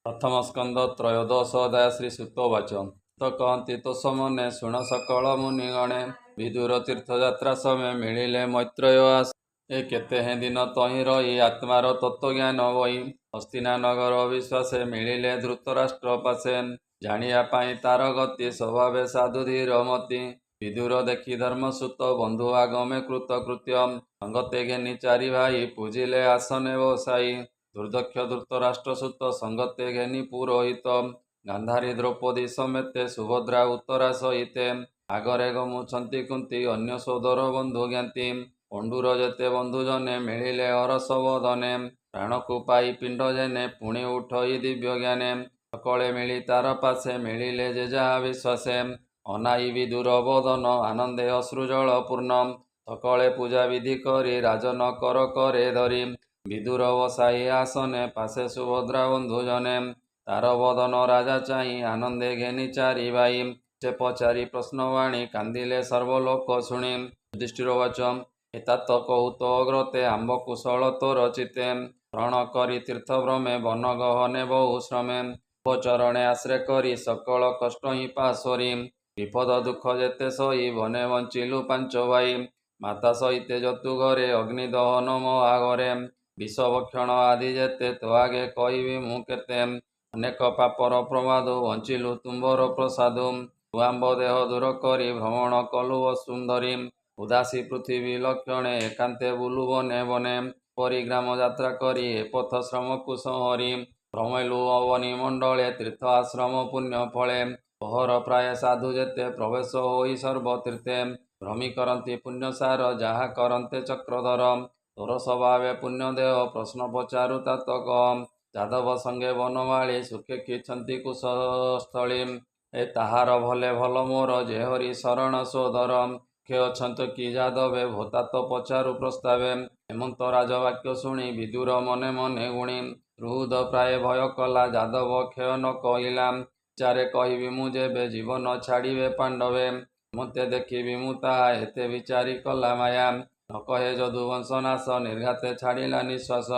प्रथम स्कंद त्रयोदश अध्याय श्री सुतोवाच तो कहती तो समने शुण सकल मुनिगणे विदुर तीर्थयात्रा समय मिलिले मैत्रेय आस ए केते हे दिन तहि रही आत्मार तत्वज्ञान बई हस्तिना नगर अविश्वासे मिलिले धृतराष्ट्र पासे जानिया पाई तार गति स्वभावे साधु धीर मति विदुर देखी धर्मसुत बंधु आगमे कृतकृत्य संगते घेनी चारि भाई पूजिले आसने बसाई दुर्दक्ष धृतराष्ट्रसुत संगते घेनी पुरोहित गांधारी द्रौपदी समेते सुभद्रा उत्तरा सहिते आगरे गमुछंती कुंती अन्य सोदर बंधु ज्ञाति पंडुर जेते बंधु जने मिलिले हरस बदने प्राणकु पाई पिंड जेने पुणी उठई दिव्य ज्ञाने सकले मिली तार पासे मिलिले जे जहा विश्वासे अनाई विदुर बदन आनंदे अश्रुजल पूर्ण सकले पूजा विधि करी राजन कर करे धरी विदुर बसाई आसने पासे सुभद्रा बंधु जने तार बदन राजा चाहि आनंदे घेनी चारि भाई से पचारि प्रश्नवाणी कांदिले सर्वलोक शुणी युधिष्ठिरवाच एतात कहुत अग्रते आंब कुशल तोर चिते रण करी तीर्थभ्रमे वन गहने बहु श्रमे चरणे आश्रय करी सकल कष्ट हि पाशरी विपद दुख जेते सही बने बंचिलु पांच भाई माता सहिते जतु घरे अग्नि दहन महाघरे विषभक्षण आदि जेते तो आगे कहबी मु केते अनेक पापर प्रमादु बंचिलु तुम्बर प्रसादु आंब देह दूर करी भ्रमण कलु वसुंधरी उदासी पृथ्वी लक्षणे एकांते बुलु बने बने परिग्राम यात्रा करी ए पथ श्रम कुसहरी भ्रमैलु अवनी मंडले तीर्थ आश्रम पुण्य फले पहर प्राय साधु जेते प्रवेश होई सर्वतीर्थे भ्रमी करती पुण्यसार जहा करते चक्रधर तोर स्वभावे पुण्य देह प्रश्न पचारु तातक जादव संगे वनमाळी सुखे किछंती कुशस्थली ए ताहार भले भल मोर जे हरि शरण सोदर खे अछंत कि जादवे भोतात पचारु प्रस्तावे हेमंत राजवाक्य शुणी विदुर मने मने गुणी रुद प्राय भय कला जादव क्षय न कहिला चारे कहबी मु जेबे जीवन छाड़िबे पांडवे मते देखिबी मु ताहा एते विचारी कला माया न कहे यदुवंश नाश निर्घाते छाड़िला निश्वास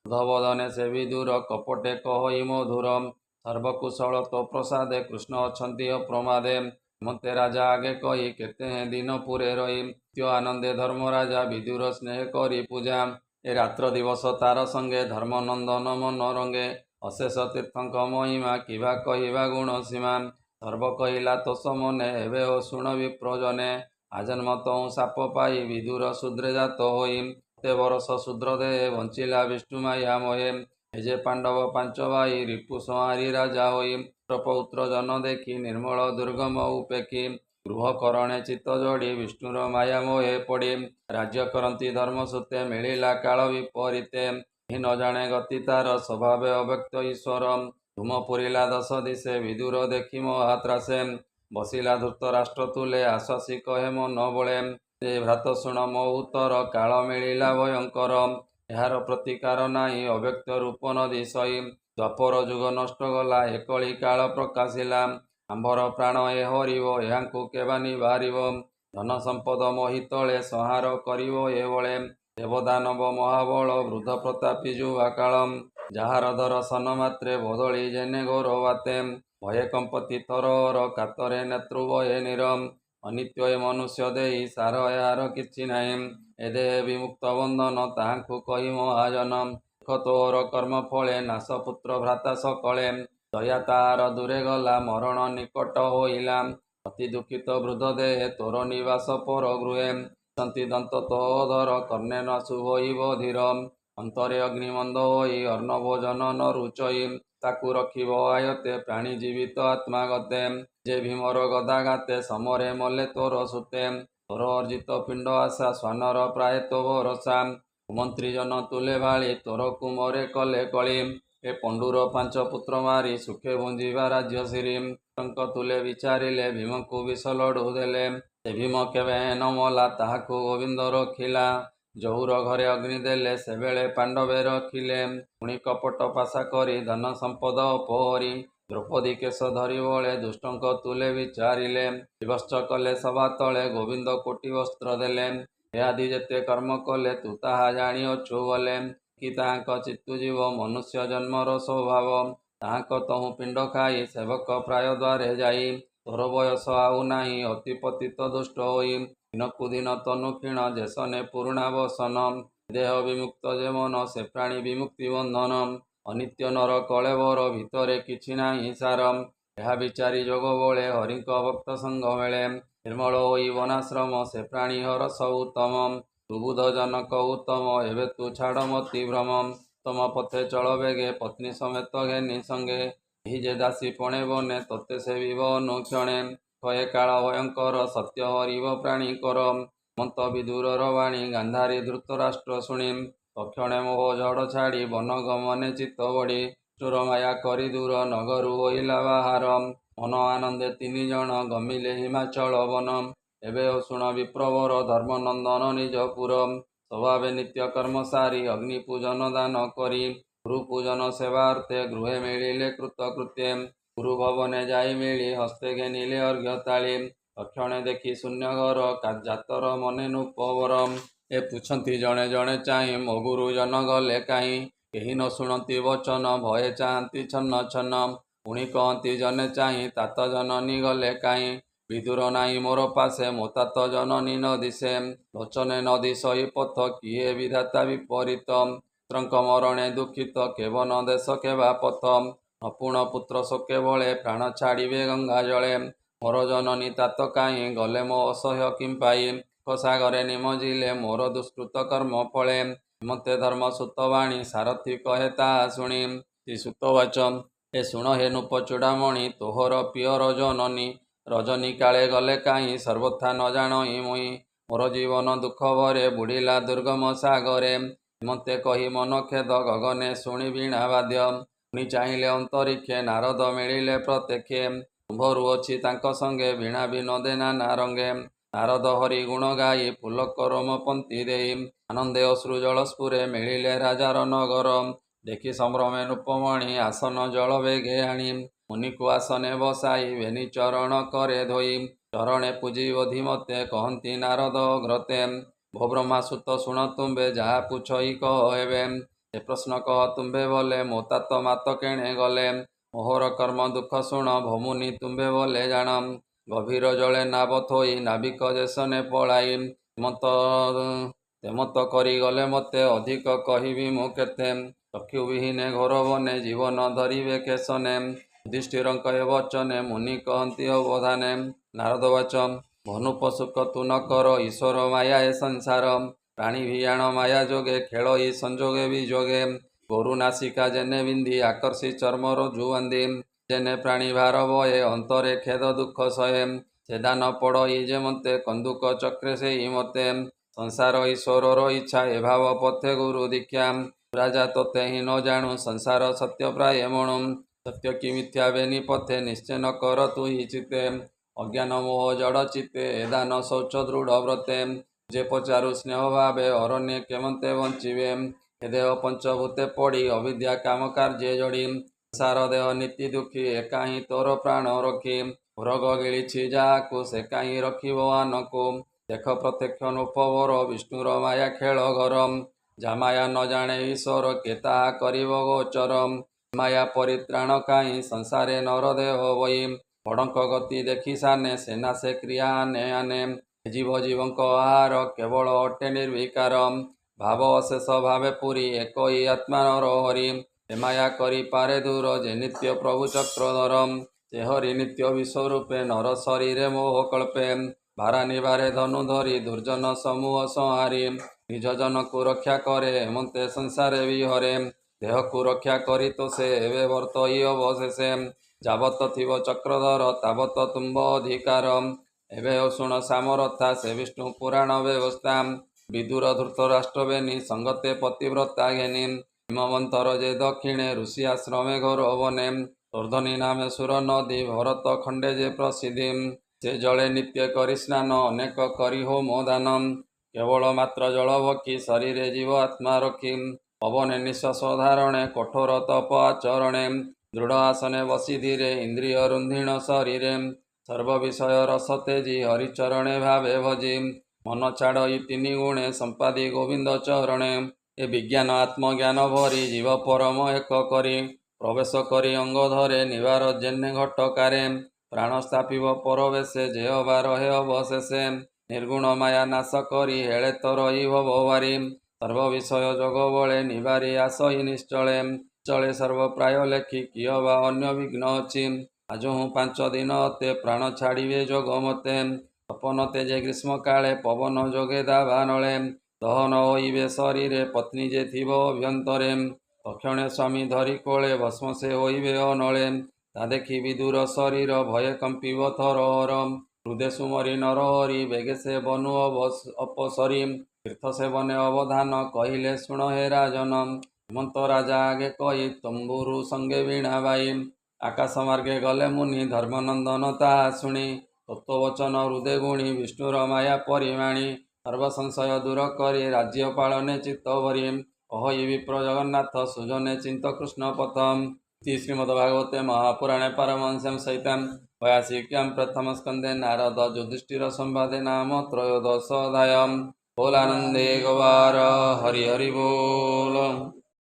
धवदने से विदुर कपटे कहई मधुर सर्वकुशल तो प्रसादे कृष्ण अछंती अप्रमादे मते राजा आगे कही केते दिन पुरे रही त्यो आनंदे धर्म राजा विदुर स्नेह करी पूजा ए रात्र दिवस तार संगे धर्मनंदन मन रंगे अशेष तीर्थंक महिमा किबा कहिबा गुण सीमा सर्व कहिला तो समने एवे ओ शुण विप्रजने आजन्म तहु साप पाई विदुर शूद्रे जात होई ते बरस शूद्र देहे बंचिला विष्णु माया मोहे एजे पांडव पांच भाई रिपु संहारी राजा होई पौत्र जन देखी निर्मल दुर्गम उपेक्षी गृह करणे चित्त जोड़ी विष्णुर माया मोहे पड़ी राज्य करती धर्म सूते मिलिला काल विपरीते न जाने गति तार स्वभावे अव्यक्त ईश्वर धूम पुरिला दश दिशे विदुर देखी महात्रासे बसिला धृतराष्ट्र तुले आश्वासी कहे मन बळे जे भ्रात शुण मो उत्तर काल मिलिला भयंकर एहार प्रतिकार नाही अव्यक्त रूप नदी सई द्वापर जुग नष्ट गला एकली काल प्रकाशिला आंभर प्राण ए हरिव एहांकु केबानी बारिव धन संपद मोहितले संहार करिव ए बळे देवदानव महाबल वृद्ध प्रतापी जुवा कालम ଯାହାର ଦର୍ଶନ ମାତ୍ରେ ବଦଳି ଯେନେ ଘୋର ବାତେ ଭये କମ୍ପତି ତରର କାତରେ ନେତୃ ବହେ ନିରମ ଅନିତ୍ୟ ଏ ମନୁଷ୍ୟ ଦେଇ ସାର ଏହାର କିଛି ନାହିଁ ଏ ଦେହ ବିମୁକ୍ତ ବନ୍ଧନ ତାହାଙ୍କୁ କହି ମହାଜନ ଦେଖ ତୋର କର୍ମ ଫଳେ ନାଶ ପୁତ୍ର ଭ୍ରାତା ସକଳେ ଦୟା ତାହାର ଦୂରେ ଗଲା ମରଣ ନିକଟ ହୋଇଲା ଅତି ଦୁଃଖିତ ବୃଦ୍ଧ ଦେହେ ତୋର ନିବାସ ପର ଗୃହେ ସନ୍ତି ଦନ୍ତ ତୋଧର କର୍ଣ୍ଣେ ନ ଶୁଭଇବ ଧୀର ଅନ୍ତରେ ଅଗ୍ନିମନ୍ଦ ହୋଇ ଅର୍ଣ୍ଣ ଭୋଜନ ନ ରୁଚଇ ତାକୁ ରଖିବ ଆୟତେ ପ୍ରାଣୀ ଜୀବିତ ଆତ୍ମା ଗତେ ଯେ ଭୀମର ଗଦାଘାତେ ସମରେ ମଲେ ତୋର ସୁତେ ତୋର ଅର୍ଜିତ ପିଣ୍ଡ ଆଶା ସ୍ୱାନର ପ୍ରାୟ ତୋ ଭରସା ମନ୍ତ୍ରୀ ଜନ ତୁଲେ ଭାଳି ତୋର କୁମରେ କଲେ କଳି ଏ ପଣ୍ଡୁର ପାଞ୍ଚ ପୁତ୍ର ମାରି ସୁଖେ ଭୁଞ୍ଜିବା ରାଜ୍ୟ ଶ୍ରୀ ତାଙ୍କ ତୁଲେ ବିଚାରିଲେ ଭୀମକୁ ବିଷ ଲଡୁ ଦେଲେ ସେ ଭୀମ କେବେ ନ ମଲା ତାହାକୁ ଗୋବିନ୍ଦ ରଖିଲା ଯଉର ଘରେ ଅଗ୍ନି ଦେଲେ ସେବେଳେ ପାଣ୍ଡବେ ରଖିଲେ ପୁଣି କପଟ ପାଶା କରି ଧନ ସମ୍ପଦ ଅପହରି ଦ୍ରୌପଦୀ କେଶ ଧରି ବଳେ ଦୁଷ୍ଟଙ୍କ ତୁଲେ ବିଚାରିଲେ ବିଭତ୍ସ କଲେ ସଭା ତଳେ ଗୋବିନ୍ଦ କୋଟି ବସ୍ତ୍ର ଦେଲେ ଏ ଆଦି ଯେତେ କର୍ମ କଲେ ତୁ ତାହା ଜାଣିଅଛୁ ବଲେ କି ତାହାଙ୍କ ଚିତ୍ତୁ ଜୀବ ମନୁଷ୍ୟ ଜନ୍ମର ସ୍ୱଭାବ ତାହାଙ୍କ ତହୁଁ ପିଣ୍ଡ ଖାଇ ସେବକ ପ୍ରାୟ ଦ୍ୱାରେ ଯାଇ ତୋର ବୟସ ଆଉ ନାହିଁ ଅତି ପତିତ ଦୁଷ୍ଟ ହୋଇ ଦିନକୁ ଦିନ ତନୁ କ୍ଷୀଣ ଯେସନେ ପୁରୁଣା ବସନ ଦେହ ବିମୁକ୍ତ ଯେ ମନ ସେ ପ୍ରାଣୀ ବିମୁକ୍ତି ବନ୍ଧନ ଅନିତ୍ୟ ନର କଳେବର ଭିତରେ କିଛି ନାହିଁ ସାର ଏହା ବିଚାରି ଯୋଗ ବଳେ ହରିଙ୍କ ଭକ୍ତ ସଙ୍ଗ ମେଳେ ନିର୍ମଳ ହୋଇ ବନାଶ୍ରମ ସେ ପ୍ରାଣୀ ହରସ ଉତ୍ତମ ସୁବୁଧ ଜନକ ଉତ୍ତମ ଏବେ ତୁ ଛାଡ଼ ମତି ଭ୍ରମ ତମ ପଥେ ଚଳ ବେଗେ ପତ୍ନୀ ସಮೇତ ଘେନି ସଙ୍ଗେ ଏହି ଯେ ଦାସୀ ପଣେ ବନେ ତତେ ସେବିବ ଅନୁକ୍ଷଣେ କହେ କାଳ ଭୟଙ୍କର ସତ୍ୟ ହରିବ ପ୍ରାଣୀ କର ମନ୍ତ ବିଦୁରର ବାଣୀ ଗାନ୍ଧାରୀ ଧୃତରାଷ୍ଟ୍ର ଶୁଣି ତକ୍ଷଣେ ମୋହ ଝଡ଼ ଛାଡ଼ି ବନ ଗମନେ ଚିତ୍ତ ବଢ଼ି ଚୋର ମାୟା କରି ଦୂର ନଗରୁ ହୋଇଲା ବାହାର ମନ ଆନନ୍ଦେ ତିନି ଜଣ ଗମିଲେ ହିମାଚଳ ବନ ଏବେ ଶୁଣ ବିପ୍ରବର ଧର୍ମନନ୍ଦନ ନିଜ ପୁର ସ୍ୱଭାବେ ନିତ୍ୟ କର୍ମ ସାରି ଅଗ୍ନି ପୂଜନ ଦାନ କରି ଗୁରୁ ପୂଜନ ସେବାର୍ଥେ ଗୃହେ ମିଳିଲେ କୃତକୃତ୍ୟେ ଗୁରୁ ଭବନେ ଯାଇ ମିଳି ହସ୍ତେ ଘେନିଲେ ଅର୍ଘ୍ୟ ତାଳି ତକ୍ଷଣେ ଦେଖି ଶୂନ୍ୟ ଘର ଜାତର ମନେ ନୃପବର ଏ ପୁଛନ୍ତି ଜଣେ ଜଣେ ଚାହିଁ ମୋ ଗୁରୁଜନ ଗଲେ କାହିଁ କେହି ନ ଶୁଣନ୍ତି ବଚନ ଭୟେ ଚାହାନ୍ତି ଛନ୍ନ ଛନ୍ନ ପୁଣି କହନ୍ତି ଜନେ ଚାହିଁ ତାତ ଜନନୀ ଗଲେ କାହିଁ ବିଦୁର ନାହିଁ ମୋର ପାଶେ ମୋ ତାତ ଜନନୀ ନ ଦିଶେ ଲୋଚନେ ନ ଦିଶଇ ପଥ କିଏ ବିଧାତା ବିପରୀତ ପୁତ୍ରଙ୍କ ମରଣେ ଦୁଃଖିତ କେବନ ଦେଶ କେବା ପଥ ନପୁଣ ପୁତ୍ର ଶୋକେ ବଳେ ପ୍ରାଣ ଛାଡ଼ିବେ ଗଙ୍ଗା ଜଳେ ମୋର ଜନନୀ ତାତ କାହିଁ ଗଲେ ମୋ ଅସହ୍ୟ କିମ୍ପାଇ ସାଗରେ ନିମଜିଲେ ମୋର ଦୁଷ୍କୃତ କର୍ମ ଫଳେ ମତେ ଧର୍ମ ସୁତ ବାଣୀ ସାରଥି କହେ ତାହା ଶୁଣି ଶ୍ରୀସୁତ ବାଚ ଏ ଶୁଣ ହେ ନୃପ ଚୂଡ଼ାମଣି ତୋହର ପିଅର ଜନନୀ ରଜନୀ କାଳେ ଗଲେ କାହିଁ ସର୍ବଥା ନ ଜାଣଇ ମୁଇଁ ମୋର ଜୀବନ ଦୁଃଖ ଭରେ ବୁଡ଼ିଲା ଦୁର୍ଗମ ସାଗରେ ମତେ କହି ମନ ଖେଦ ଗଗନେ ଶୁଣି ବୀଣା ବାଦ୍ୟ ପୁଣି ଚାହିଁଲେ ଅନ୍ତରିକ୍ଷେ ନାରଦ ମିଳିଲେ ପ୍ରତ୍ୟକ୍ଷେ କୁମ୍ଭରୁ ଅଛି ତାଙ୍କ ସଙ୍ଗେ ବୀଣା ବିନୋଦେ ନାନା ରଙ୍ଗେ ନାରଦ ହରି ଗୁଣ ଗାଇ ପୁଲକ ରୋମ ପନ୍ତି ଦେଇ ଆନନ୍ଦେ ଅଶ୍ରୁ ଜଳ ସ୍ଫୁରେ ମିଳିଲେ ରାଜାର ନଗର ଦେଖି ସମ୍ଭ୍ରମେ ନୃପମଣି ଆସନ ଜଳ ବେଗେ ଆଣି ମୁନିକୁ ଆସନେ ବସାଇ ବେନି ଚରଣ କରେ ଧୋଇ ଚରଣେ ପୂଜି ବୋଧି ମତେ କହନ୍ତି ନାରଦ ଅଗ୍ରତେ ଭୋ ବ୍ରହ୍ମା ସୁତ ଶୁଣ ତୁମ୍ଭେ ଯାହା ପୁଛଇ କହ ହେବେ ଏ ପ୍ରଶ୍ନ କହ ତୁମ୍ଭେ ବଲେ ମୋ ତାତ ମାତ କେଣେ ଗଲେ ମୋହର କର୍ମ ଦୁଃଖ ଶୁଣ ଭୋମୁନି ତୁମ୍ଭେ ବଲେ ଜାଣ ଗଭୀର ଜଳେ ନାବ ଥୋଇ ନାବିକ ଯେସନେ ପଳାଇ ତେମତ କରି ଗଲେ ମତେ ଅଧିକ କହିବି ମୁଁ କେତେ ଚକ୍ଷୁ ବିହୀନେ ଘୋର ବନେ ଜୀବନ ଧରିବେ କେଶନେ ଯୁଧିଷ୍ଠିରଙ୍କ ଏ ବଚନେ ମୁନି କହନ୍ତି ଅବଧାନେ ନାରଦ ବାଚ ଭନୁ ପଶୁକ ତୁ ନ କର ଈଶ୍ୱର ମାୟା ଏ ସଂସାର ପ୍ରାଣୀ ଭିଆଣ ମାୟା ଯୋଗେ ଖେଳ ଇ ସଂଯୋଗେ ବିଯୋଗେ ଗୋରୁ ନାସିକା ଯେନେ ବିନ୍ଧି ଆକର୍ଷି ଚର୍ମର ଜୁଆନ୍ଦି ଯେନେ ପ୍ରାଣୀ ଭାର ବଏ ଅନ୍ତରେ ଖେଦ ଦୁଃଖ ସହେ ସେ ଦାନ ପଡ଼ଇ ଯେ ମତେ କନ୍ଦୁକ ଚକ୍ରେ ସେଇ ମତେ ସଂସାର ଈଶ୍ୱରର ଇଚ୍ଛା ଏ ଭାବ ପଥେ ଗୁରୁ ଦୀକ୍ଷା ରାଜା ତତେ ହିଁ ନ ଜାଣୁ ସଂସାର ସତ୍ୟ ପ୍ରାୟ ମଣୁ ସତ୍ୟ କି ମିଥ୍ୟା ବେନି ପଥେ ନିଶ୍ଚୟ କର ତୁ ହି ଚିତେ ଅଜ୍ଞାନ ମୋହ ଜଡ଼ ଚିତେ ଏ ଦାନ ଶୌଚ ଦୃଢ଼ ବ୍ରତେ ଯେ ପଚାରୁ ସ୍ନେହ ଭାବେ ଅରଣ୍ୟ କେମନ୍ତେ ବଞ୍ଚିବେ ଏ ଦେହ ପଞ୍ଚଭୂତେ ପଡ଼ି ଅବିଦ୍ୟା କାମ କାର୍ଯ୍ୟ ଯୋଡ଼ି ସଂସାର ଦେହ ନୀତି ଦୁଃଖୀ ଏ କାହିଁ ତୋର ପ୍ରାଣ ରଖି ରୋଗ ଗିଳିଛି ଯାହାକୁ ସେ କାହିଁ ରଖିବ ଆନକୁ ଦେଖ ପ୍ରତ୍ୟକ୍ଷ ନୃପବର ବିଷ୍ଣୁର ମାୟା ଖେଳ ଘର ଯାମାୟା ନ ଜାଣେ ଈଶ୍ୱର କେ ତାହା କରିବ ଗୋଚର ମାୟା ପରିତ୍ରାଣ କାହିଁ ସଂସାରେ ନର ଦେହ ବଇ ବଡ଼ଙ୍କ ଗତି ଦେଖି ସାନେ ସେନା ସେ କ୍ରିୟା ଆନେ ଆନେ ଜୀବ ଜୀବଙ୍କ ଆହାର କେବଳ ଅଟେ ନିର୍ବିକାର ଭାବ ଅଶେଷ ଭାବେ ପୁରୀ ଏକଇ ଆତ୍ମାନର ହରି ଏ ମାୟା କରିପାରେ ଦୂର ଯେ ନିତ୍ୟ ପ୍ରଭୁ ଚକ୍ରଧର ସେ ହରି ନିତ୍ୟ ବିଶ୍ୱରୂପେ ନର ଶରୀରେ ମୋହ କଳ୍ପେ ଭାରା ନିବାରେ ଧନୁ ଧରି ଦୁର୍ଜନ ସମୂହ ସଂହାରି ନିଜ ଜନକୁ ରକ୍ଷା କରେ ହେମନ୍ତେ ସଂସାରେ ବିହରେ ଦେହକୁ ରକ୍ଷା କରି ତ ସେ ଏବେ ବର୍ତ୍ତଇ ଅବଶେଷେ ଯାବତ ଥିବ ଚକ୍ରଧର ତାବତ ତୁମ୍ଭ ଅଧିକାର ଏବେ ଶୁଣ ସାମରଥା ସେ ବିଷ୍ଣୁ ପୁରାଣ ବ୍ୟବସ୍ଥା ବିଦୁର ଧୃତରାଷ୍ଟ୍ର ବେନି ସଙ୍ଗତେ ପତିବ୍ରତା ଘେନି ହିମବନ୍ତର ଯେ ଦକ୍ଷିଣେ ଋଷି ଆଶ୍ରମେ ଘୋର ବନେ ତୋର୍ଧନୀ ନାମେ ସୁର ନଦୀ ଭରତ ଖଣ୍ଡେ ଯେ ପ୍ରସିଦ୍ଧି ସେ ଜଳେ ନିତ୍ୟ କରି ସ୍ନାନ ଅନେକ କରି ହୋମ ଦାନ କେବଳ ମାତ୍ର ଜଳ ଭକ୍ଷି ଶରୀରେ ଜୀବ ଆତ୍ମା ରଖି ପବନେ ନିଶ୍ୱାସ ଧାରଣେ କଠୋର ତପ ଆଚରଣେ ଦୃଢ଼ ଆସନେ ବସି ଧୀରେ ଇନ୍ଦ୍ରିୟ ରୁନ୍ଧିଣ ଶରୀରେ ସର୍ବ ବିଷୟ ରସ ତେଜି ହରିଚରଣେ ଭାବେ ଭଜି ମନ ଛାଡ଼ଇ ତିନି ଗୁଣେ ସମ୍ପାଦି ଗୋବିନ୍ଦ ଚରଣେ ଏ ବିଜ୍ଞାନ ଆତ୍ମଜ୍ଞାନ ଭରି ଜୀବ ପରମ ଏକ କରି প্রবেশ করি অঙ্গ ধরে নিবার জেনে ঘটকারে প্রাণ স্থাপিব পরবেশে যেহ বা রহে অবশেষে নির্গুণ মায়া নাশ করি হেଳେ তো রহিব ভবারি সর্ব বিষয় যোগ বলে নিবারি আসই নিশ্চলে চলে সর্ব প্রায় লেখি কিয় বা অন্য বিঘ্ন ଅଛି আজু 5 দিন অতে প্রাণ ছাড়িবে যোগ মতে তপন তেজে গ্রীষ্ম কাଳେ পবন যোগে দাবানলে দহନ ହୋଇବେ ଶରୀରେ ପତ୍ନୀ ଯେ ଥିବ ଅଭ୍ୟନ୍ତରେ ତକ୍ଷଣେ ସ୍ୱାମୀ ଧରି କୋଳେ ଭସ୍ମ ସେ ହୋଇବେ ଅନଳେ ତା ଦେଖି ବିଦୁର ଶରୀର ଭୟ କମ୍ପିବ ଥରହର ହୃଦେ ସୁମରି ନରହରି ବେଗେ ସେ ବନୁ ଅପସରି ତୀର୍ଥ ସେବନେ ଅବଧାନ କହିଲେ ଶୁଣ ହେ ରାଜନ ହେମନ୍ତ ରାଜା ଆଗେ କହି ତମ୍ବୁରୁ ସଙ୍ଗେ ବୀଣା ବାଇ ଆକାଶ ମାର୍ଗେ ଗଲେ ମୁନି ଧର୍ମନନ୍ଦନ ତାହା ଶୁଣି ତତ୍ତ୍ୱବଚନ ହୃଦେ ଗୁଣି ବିଷ୍ଣୁର ମାୟା ପରିମାଣି ସର୍ବ ସଂଶୟ ଦୂର କରି ରାଜ୍ୟ ପାଳନେ ଚିତ୍ତ ଭରି ଅହଇ ବିପ୍ର ଜଗନ୍ନାଥ ସୁଜନେ ଚିନ୍ତ କୃଷ୍ଣ ପଥମ ଶ୍ରୀମଦ୍ଭାଗବତେ ମହାପୁରାଣେ ପାରମହଂସ୍ୟାଂ ସହିତାଂ ବୟାସିକ୍ୟାଂ ପ୍ରଥମ ସ୍କନ୍ଧେ ନାରଦ ଯୁଧିଷ୍ଠିର ସମ୍ବାଦେ ନାମ ତ୍ରୟୋଦଶ ଅଧ୍ୟାୟ। ବୋଲାନନ୍ଦେ ଗବାର ହରି ହରି ବୋଲ।